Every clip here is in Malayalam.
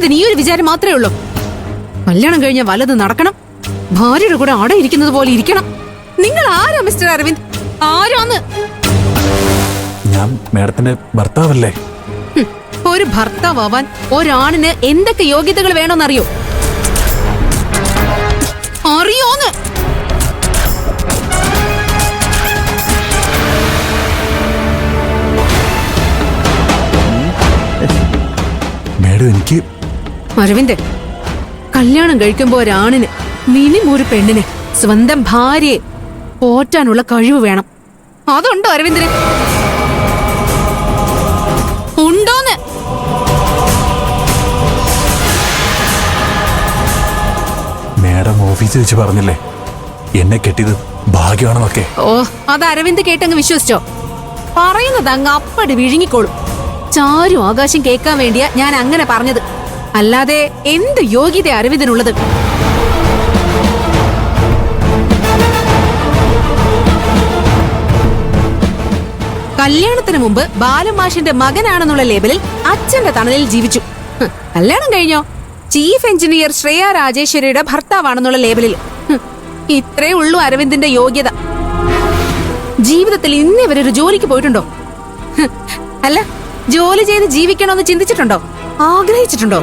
അരവിന്ദന് ഈ ഒരു വിചാരം മാത്രമേ ഉള്ളൂ. കല്യാണം കഴിഞ്ഞ വലത് നടക്കണം, ഭാര്യയുടെ കൂടെ അട ഇരിക്കുന്നത് പോലെ ഇരിക്കണം. നിങ്ങൾ ആരാ മിസ്റ്റർ അരവിന്ദ്? ആരാന്ന്? ഞാൻ മേഡത്തിന്റെ ഭർത്താവല്ലേ? ഒരു ഭർത്താവാൻ ഒരാണിന് എന്തൊക്കെ യോഗ്യതകൾ വേണമെന്നറിയോ? അറിയോന്ന്? മേഡം എനിക്ക് അരവിന്ദ്, കല്യാണം കഴിക്കുമ്പോ ഒരാണിന് മിനിമം ഒരു പെണ്ണിന് സ്വന്തം ഭാര്യയെ പോറ്റാനുള്ള കഴിവ് വേണം. അതുണ്ടോ അരവിന്ദന്? ഉണ്ടോന്ന്? മേഡം ഓഫീസിൽ വെച്ച് പറഞ്ഞില്ലേ എന്നെ കെട്ടിയത് ഭാഗ്യമാണെന്നൊക്കെ. ഓ, അത് അരവിന്ദ് കേട്ടങ്ങ് വിശ്വസിച്ചോ? പറയുന്നത് അങ്ങ് അപ്പടി വിഴുങ്ങിക്കോളും. ചാരു ആകാശം കേൾക്കാൻ വേണ്ടിയാ ഞാൻ അങ്ങനെ പറഞ്ഞത്. അല്ലാതെ എന്ത് യോഗ്യത അരവിന്ദനുള്ളത്? കല്യാണത്തിന് മുമ്പ് ബാലമാഷിന്റെ മകനാണെന്നുള്ള ലേബലിൽ അച്ഛന്റെ തണലിൽ ജീവിച്ചു. കല്യാണം കഴിഞ്ഞോ ചീഫ് എഞ്ചിനീയർ ശ്രേയ രാജേശ്വരിയുടെ ഭർത്താവാണെന്നുള്ള ലേബലിൽ. ഇത്രേ ഉള്ളൂ അരവിന്ദിന്റെ യോഗ്യത. ജീവിതത്തിൽ ഇന്നേ വരെ ഒരു ജോലിക്ക് പോയിട്ടുണ്ടോ? അല്ല, ജോലി ചെയ്ത് ജീവിക്കണമെന്ന് ചിന്തിച്ചിട്ടുണ്ടോ? ആഗ്രഹിച്ചിട്ടുണ്ടോ?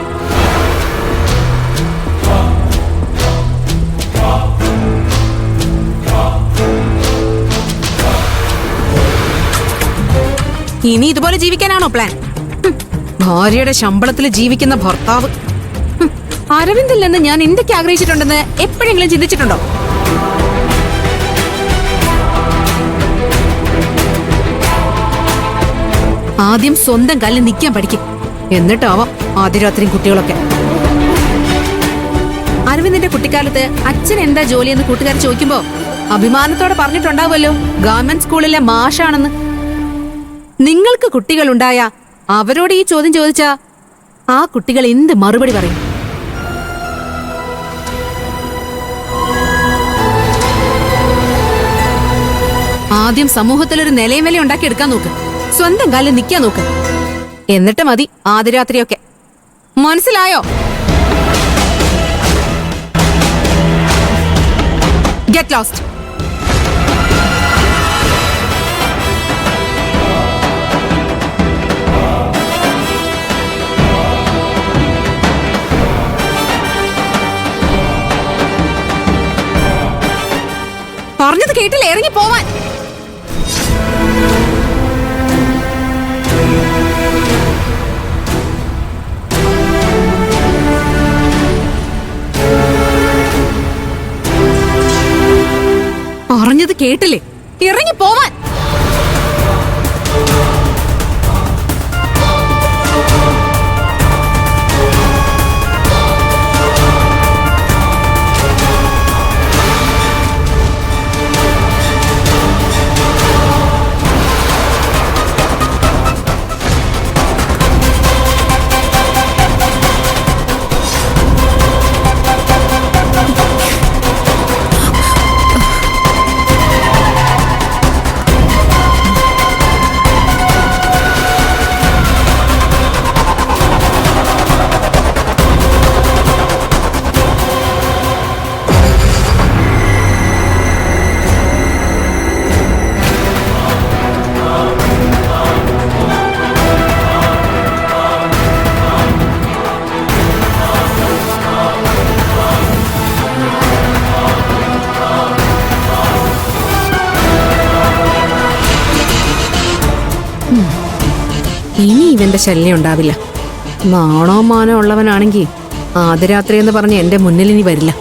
ഇനി ഇതുപോലെ ജീവിക്കാനാണോ പ്ലാൻ? ഭാര്യയുടെ ശമ്പളത്തിൽ ജീവിക്കുന്ന ഭർത്താവ്. അരവിന്ദിൽ നിന്ന് ഞാൻ എന്തൊക്കെ ആഗ്രഹിച്ചിട്ടുണ്ടെന്ന് എപ്പോഴെങ്കിലും ചിന്തിച്ചിട്ടുണ്ടോ? ആദ്യം സ്വന്തം കാലിൽ നിൽക്കാൻ പഠിക്കും, എന്നിട്ടാവാം ആദ്യരാത്രിയും കുട്ടികളൊക്കെ. അരവിന്ദിന്റെ കുട്ടിക്കാലത്ത് അച്ഛൻ എന്താ ജോലിയെന്ന് കൂട്ടുകാർ ചോദിക്കുമ്പോ അഭിമാനത്തോടെ പറഞ്ഞിട്ടുണ്ടാവുമല്ലോ ഗവൺമെന്റ് സ്കൂളിലെ മാഷാണെന്ന്. നിങ്ങൾക്ക് കുട്ടികളുണ്ടായ അവരോട് ഈ ചോദ്യം ചോദിച്ചാ ആ കുട്ടികൾ എന്ത് മറുപടി പറയും? ആദ്യം സമൂഹത്തിലൊരു നിലയും വില ഉണ്ടാക്കിയെടുക്കാൻ നോക്ക്, സ്വന്തം കാലിൽ നിൽക്കാൻ നോക്ക്, എന്നിട്ട് മതി ആദ്യരാത്രിയൊക്കെ. മനസ്സിലായോ? Get lost. പറഞ്ഞത് കേട്ടില്ല, ഇറങ്ങി പോവാൻ. പറഞ്ഞത് കേട്ടില്ലേ, ഇറങ്ങി പോവാൻ. ഇനി ഇവന്റെ ശല്യം ഉണ്ടാവില്ല. നാണോ മാനോ ഉള്ളവനാണെങ്കിൽ ആദ്യരാത്രി എന്ന് പറഞ്ഞ് എന്റെ മുന്നിൽ ഇനി വരില്ല.